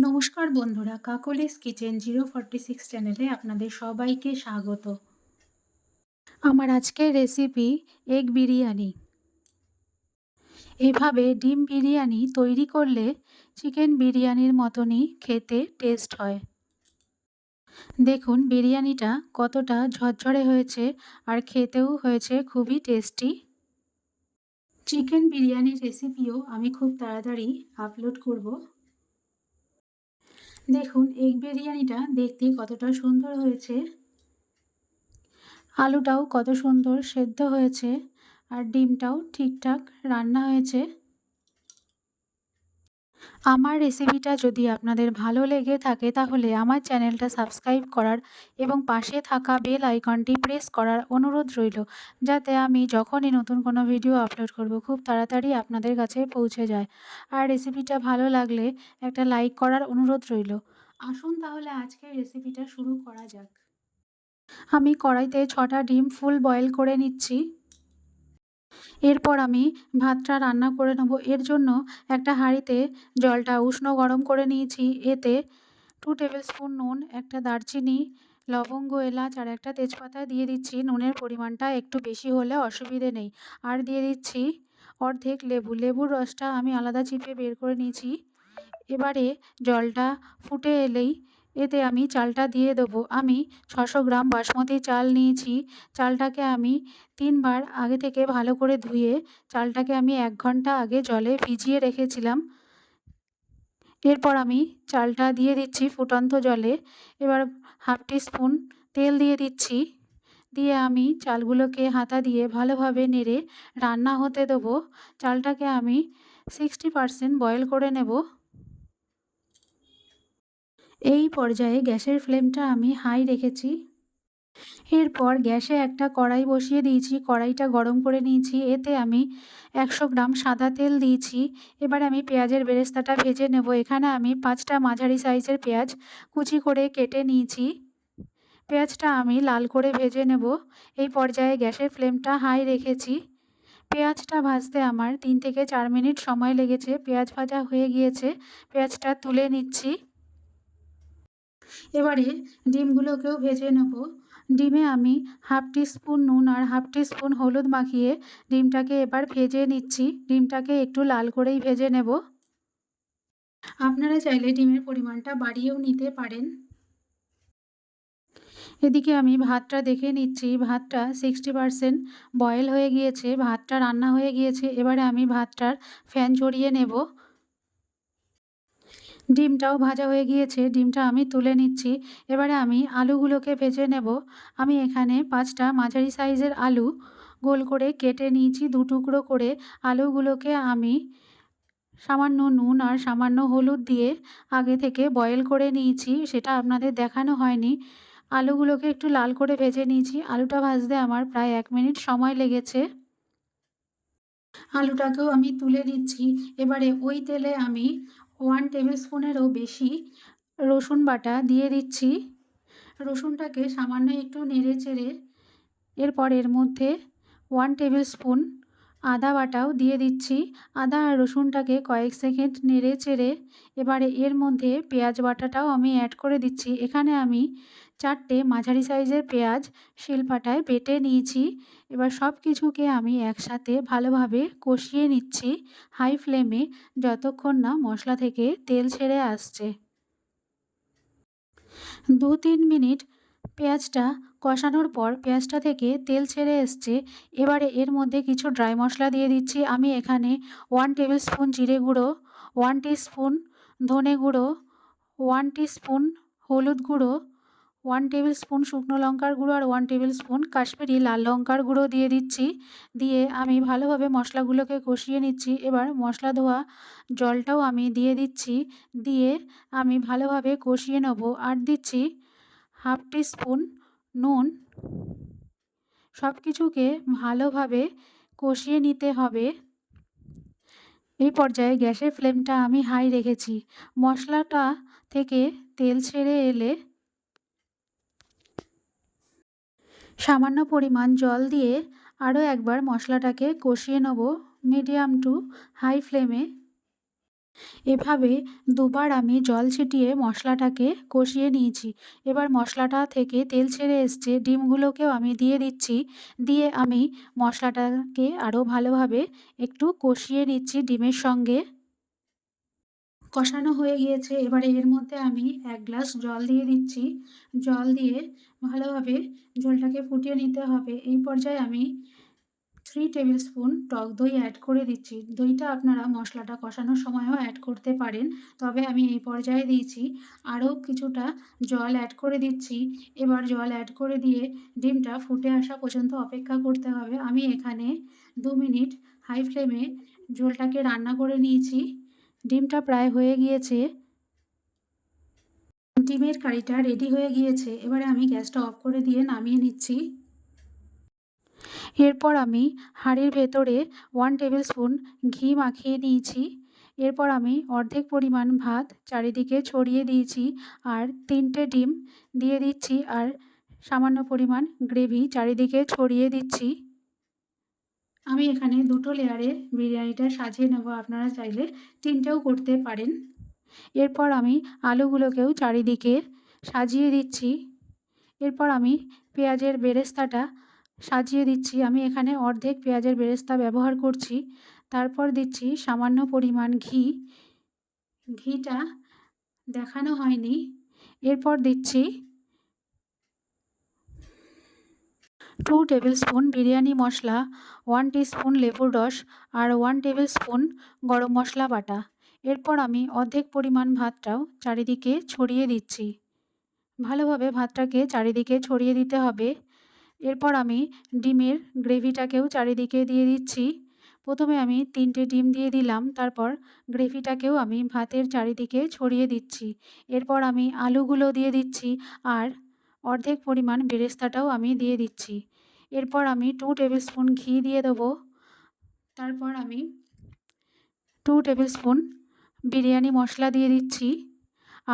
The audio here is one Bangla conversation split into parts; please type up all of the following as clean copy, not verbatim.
নমস্কার বন্ধুরা, কাকলিস কিচেন 046 চ্যানেলে আপনাদের সবাইকে স্বাগত। আমার আজকের রেসিপি এগ বিরিয়ানি। এভাবে ডিম বিরিয়ানি তৈরি করলে চিকেন বিরিয়ানির মতনই খেতে টেস্ট হয়। দেখুন বিরিয়ানিটা কতটা ঝরঝরে হয়েছে আর খেতেও হয়েছে খুবই টেস্টি। চিকেন বিরিয়ানির রেসিপিও আমি খুব তাড়াতাড়ি আপলোড করব। দেখুন এগ বিরিয়ানিটা দেখতে কতটা সুন্দর হয়েছে, আলুটাও কত সুন্দর সেদ্ধ হয়েছে আর ডিমটাও ঠিকঠাক রান্না হয়েছে। আমার রেসিপিটা যদি আপনাদের ভালো লেগে থাকে তাহলে আমার চ্যানেলটা সাবস্ক্রাইব করার এবং পাশে থাকা বেল আইকনটি প্রেস করার অনুরোধ রইল, যাতে আমি যখনই নতুন কোনো ভিডিও আপলোড করব খুব তাড়াতাড়ি আপনাদের কাছে পৌঁছে যায়। আর রেসিপিটা ভালো লাগলে একটা লাইক করার অনুরোধ রইল। আসুন তাহলে আজকের রেসিপিটা শুরু করা যাক। আমি কড়াইতে 6টা ডিম ফুল বয়েল করে নিচ্ছি। এরপর আমি ভাতটা রান্না করে নেব। এর জন্য একটা হাঁড়িতে জলটা উষ্ণ গরম করে নিয়েছি। এতে 2 টেবিল স্পুন নুন, একটা দারচিনি, লবঙ্গ, এলাচ আর একটা তেজপাতা দিয়ে দিচ্ছি। নুনের পরিমাণটা একটু বেশি হলে অসুবিধে নেই। আর দিয়ে দিচ্ছি অর্ধেক লেবু। লেবুর রসটা আমি আলাদা চিপে বের করে নিয়েছি। এবারে জলটা ফুটে এলেই এতে আমি চালটা দিয়ে দেবো। আমি 600 গ্রাম বাসমতি চাল নিয়েছি। চালটাকে আমি 3 বার আগে থেকে ভালো করে ধুয়ে চালটাকে আমি 1 ঘন্টা আগে জলে ভিজিয়ে রেখেছিলাম। এরপর আমি চালটা দিয়ে দিচ্ছি ফুটন্ত জলে। এবার হাফ টিস্পুন তেল দিয়ে দিচ্ছি। দিয়ে আমি চালগুলোকে হাতা দিয়ে ভালোভাবে নেড়ে রান্না হতে দেবো। চালটাকে আমি 60% বয়েল করে নেব। এই পর্যায়ে গ্যাসের ফ্লেমটা আমি হাই রেখেছি। এরপর গ্যাসে একটা কড়াই বসিয়ে দিয়েছি। কড়াইটা গরম করে নিয়েছি। এতে আমি 100 গ্রাম সাদা তেল দিয়েছি। এবার আমি পেঁয়াজের বেরেস্তাটা ভেজে নেব। এখানে আমি 5টা মাঝারি সাইজের পেঁয়াজ কুচি করে কেটে নিয়েছি। পেঁয়াজটা আমি লাল করে ভেজে নেব। এই পর্যায়ে গ্যাসের ফ্লেমটা হাই রেখেছি। পেঁয়াজটা ভাজতে আমার 3 থেকে 4 মিনিট সময় লেগেছে। পেঁয়াজ ভাজা হয়ে গিয়েছে। পেঁয়াজটা তুলে নিচ্ছি। এবারে ডিমগুলোকেও ভেজে নেব। ডিমে আমি হাফ টিস্পুন নুন আর হাফ টিস্পুন হলুদ মাখিয়ে ডিমটাকে এবার ভেজে নিচ্ছি। ডিমটাকে একটু লাল করেই ভেজে নেব। আপনারা চাইলে ডিমের পরিমাণটা বাড়িয়েও নিতে পারেন। এদিকে আমি ভাতটা দেখে নিচ্ছি। ভাতটা 60% বয়েল হয়ে গিয়েছে। ভাতটা রান্না হয়ে গিয়েছে। এবারে আমি ভাতটার ফ্যান ঝরিয়ে নেব। ডিমটাও ভাজা হয়ে গিয়েছে। ডিমটা আমি তুলে নিচ্ছি। এবারে আমি আলুগুলোকে ভেজে নেব। আমি এখানে 5টা মাঝারি সাইজের আলু গোল করে কেটে নিয়েছি। 2 টুকরো করে আলুগুলোকে আমি সামান্য নুন আর সামান্য হলুদ দিয়ে আগে থেকে বয়েল করে নিয়েছি। সেটা আপনাদের দেখানো হয়নি। আলুগুলোকে একটু লাল করে ভেজে নিয়েছি। আলুটা ভাজতে আমার প্রায় 1 মিনিট সময় লেগেছে। আলুটাকেও আমি তুলে নিচ্ছি। এবারে ওই তেলে আমি 1 টেবিল স্পুনেরও বেশি রসুন বাটা দিয়ে দিচ্ছি। রসুনটাকে সামান্য একটু নেড়ে চেড়ে এরপর এর মধ্যে 1 টেবিল স্পুন আদা বাটাও দিয়ে দিচ্ছি। আদা আর রসুনটাকে কয়েক সেকেন্ড নেড়ে চেড়ে এবারে এর মধ্যে পেঁয়াজ বাটাটাও আমি অ্যাড করে দিচ্ছি। এখানে আমি 4টে মাঝারি সাইজের পেঁয়াজ শিলপাটায় বেটে নিয়েছি। এবার সব কিছুকে আমি একসাথে ভালোভাবে কষিয়ে নিচ্ছি হাই ফ্লেমে, যতক্ষণ না মশলা থেকে তেল ছেড়ে আসছে। 2-3 মিনিট পেঁয়াজটা কষানোর পর পেঁয়াজটা থেকে তেল ছেড়ে এসছে। এবারে এর মধ্যে কিছু ড্রাই মশলা দিয়ে দিচ্ছি। আমি এখানে 1 টেবিল স্পুন জিরে গুঁড়ো, 1 টিস্পুন ধনে গুঁড়ো, 1 টিস্পুন হলুদ গুঁড়ো, 1 টেবিল স্পুন শুকনো লঙ্কার গুঁড়ো আর 1 টেবিল স্পুন কাশ্মীরি লাল লঙ্কার গুঁড়ো দিয়ে দিচ্ছি। দিয়ে আমি ভালোভাবে মশলাগুলোকে কষিয়ে নিচ্ছি। এবার মশলা ধোয়া জলটাও আমি দিয়ে দিচ্ছি। দিয়ে আমি ভালোভাবে কষিয়ে নেব। আর দিচ্ছি হাফ টিস্পুন নুন। সব কিছুকে ভালোভাবে কষিয়ে নিতে হবে। এই পর্যায়ে গ্যাসের ফ্লেমটা আমি হাই রেখেছি। মশলাটা থেকে তেল ছেড়ে এলে সামান্য পরিমাণ জল দিয়ে আরও একবার মশলাটাকে কষিয়ে নেব মিডিয়াম টু হাই ফ্লেমে। এভাবে দুবার আমি জল ছিটিয়ে মশলাটাকে কষিয়ে নিয়েছি। এবার মশলাটা থেকে তেল ছেড়ে এসছে, ডিমগুলোকেও আমি দিয়ে দিচ্ছি। দিয়ে আমি মশলাটাকে আরও ভালোভাবে একটু কষিয়ে নিচ্ছি ডিমের সঙ্গে। কষানো হয়ে গিয়েছে, এবারে এর মধ্যে আমি ১ গ্লাস জল দিয়ে দিচ্ছি। জল দিয়ে ভালোভাবে ঝোলটাকে ফুটিয়ে নিতে হবে। এই পর্যায়ে আমি 3 টেবিল স্পুন টক দই অ্যাড করে দিচ্ছি। দইটা আপনারা মশলাটা কষানোর সময়ও অ্যাড করতে পারেন। তবে আমি এই পর্যায়ে দিয়েছি। আরও কিছুটা জল অ্যাড করে দিচ্ছি। এবার জল অ্যাড করে দিয়ে ডিমটা ফুটে আসা পর্যন্ত অপেক্ষা করতে হবে। আমি এখানে ২ মিনিট হাই ফ্লেমে ঝোলটাকে রান্না করে নিয়েছি। ডিমটা প্রায় হয়ে গিয়েছে। ডিমের কারিটা রেডি হয়ে গিয়েছে। এবারে আমি গ্যাসটা অফ করে দিয়ে নামিয়ে নিচ্ছি। এরপর আমি হাঁড়ির ভেতরে 1 টেবিল স্পুন ঘি মাখিয়ে নিয়েছি। এরপর আমি অর্ধেক পরিমাণ ভাত চারিদিকে ছড়িয়ে দিয়েছি আর 3টে ডিম দিয়ে দিচ্ছি আর সামান্য পরিমাণ গ্রেভি চারিদিকে ছড়িয়ে দিচ্ছি। আমি এখানে 2টো লেয়ারে বিরিয়ানিটা সাজিয়ে নেব, আপনারা চাইলে 3টেও করতে পারেন। এরপর আমি আলুগুলোকেও চারিদিকে সাজিয়ে দিচ্ছি। এরপর আমি পেঁয়াজের বেরেস্তাটা সাজিয়ে দিচ্ছি। আমি এখানে অর্ধেক পেঁয়াজের বেরেস্তা ব্যবহার করছি। তারপর দিচ্ছি সামান্য পরিমাণ ঘি। ঘিটা দেখানো হয়নি। এরপর দিচ্ছি 2 টেবিল স্পুন বিরিয়ানি মশলা, 1 টিস্পুন লেবুর রস আর 1 টেবিল স্পুন গরম মশলা বাটা। এরপর আমি অর্ধেক পরিমাণ ভাতটাও চারিদিকে ছড়িয়ে দিচ্ছি। ভালোভাবে ভাতটাকে চারিদিকে ছড়িয়ে দিতে হবে। এরপর আমি ডিমের গ্রেভিটাকেও চারিদিকে দিয়ে দিচ্ছি। প্রথমে আমি 3টে ডিম দিয়ে দিলাম, তারপর গ্রেভিটাকেও আমি ভাতের চারিদিকে ছড়িয়ে দিচ্ছি। এরপর আমি আলুগুলো দিয়ে দিচ্ছি আর অর্ধেক পরিমাণ বেরেস্তাটাও আমি দিয়ে দিচ্ছি। এরপর আমি 2 টেবিল স্পুন ঘি দিয়ে দেবো। তারপর আমি 2 টেবিল স্পুন বিরিয়ানি মশলা দিয়ে দিচ্ছি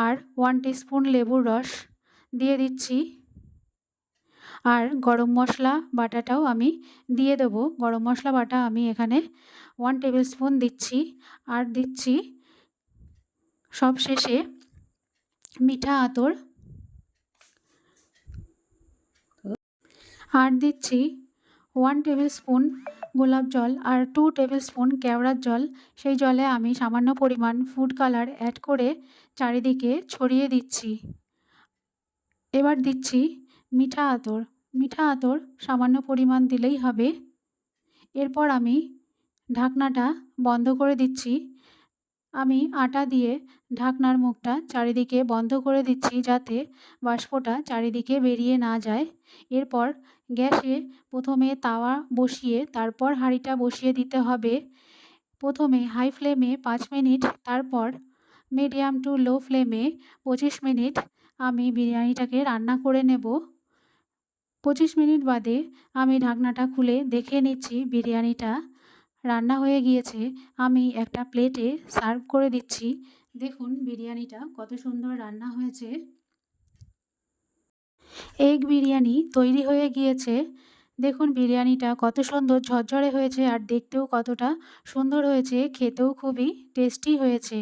আর 1 টিস্পুন লেবুর রস দিয়ে দিচ্ছি আর গরম মশলা বাটাটাও আমি দিয়ে দেবো। গরম মশলা বাটা আমি এখানে 1 টেবিল স্পুন দিচ্ছি আর দিচ্ছি সবশেষে মিঠা আতর আর দিচ্ছি 1 টেবিল স্পুন গোলাপ জল আর 2 টেবিল স্পুন কেওড়ার জল। সেই জলে আমি সামান্য পরিমাণ ফুড কালার অ্যাড করে চারিদিকে ছড়িয়ে দিচ্ছি। এবার দিচ্ছি মিঠা আতর। মিঠা আতর সামান্য পরিমাণ দিলেই হবে। এরপর আমি ঢাকনাটা বন্ধ করে দিচ্ছি। আমি আটা দিয়ে ঢাকনার মুখটা চারিদিকে বন্ধ করে দিচ্ছি যাতে বাষ্পটা চারিদিকে বেরিয়ে না যায়। এরপর গ্যাসে প্রথমে তাওয়া বসিয়ে তারপর হাঁড়িটা বসিয়ে দিতে হবে। প্রথমে হাই ফ্লেমে 5 মিনিট, তারপর মিডিয়াম টু লো ফ্লেমে 25 মিনিট আমি বিরিয়ানিটাকে রান্না করে নেব। 25 মিনিট বাদে আমি ঢাকনাটা খুলে দেখে নিচ্ছি বিরিয়ানিটা রান্না হয়ে গিয়েছে। আমি একটা প্লেটে সার্ভ করে দিচ্ছি। দেখুন বিরিয়ানিটা কত সুন্দর রান্না হয়েছে। এগ বিরিয়ানি তৈরি হয়ে গিয়েছে। দেখুন বিরিয়ানিটা কত সুন্দর ঝরঝরে হয়েছে আর দেখতেও কতটা সুন্দর হয়েছে, খেতেও খুবই টেস্টি হয়েছে।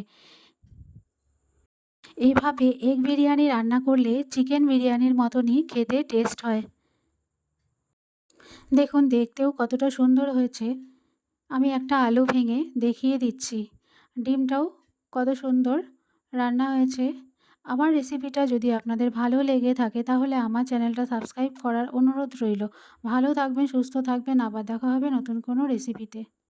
এইভাবে এগ বিরিয়ানি রান্না করলে চিকেন বিরিয়ানির মতনই খেতে টেস্ট হয়। দেখুন দেখতেও কতটা সুন্দর হয়েছে। আমি একটা আলু ভেঙে দেখিয়ে দিচ্ছি। ডিমটাও কত সুন্দর রান্না হয়েছে। আমার রেসিপিটা যদি আপনাদের ভালো লেগে থাকে তাহলে আমার চ্যানেলটা সাবস্ক্রাইব করার অনুরোধ রইল। ভালো থাকবেন, সুস্থ থাকবেন, আবার দেখা হবে নতুন কোনো রেসিপিতে।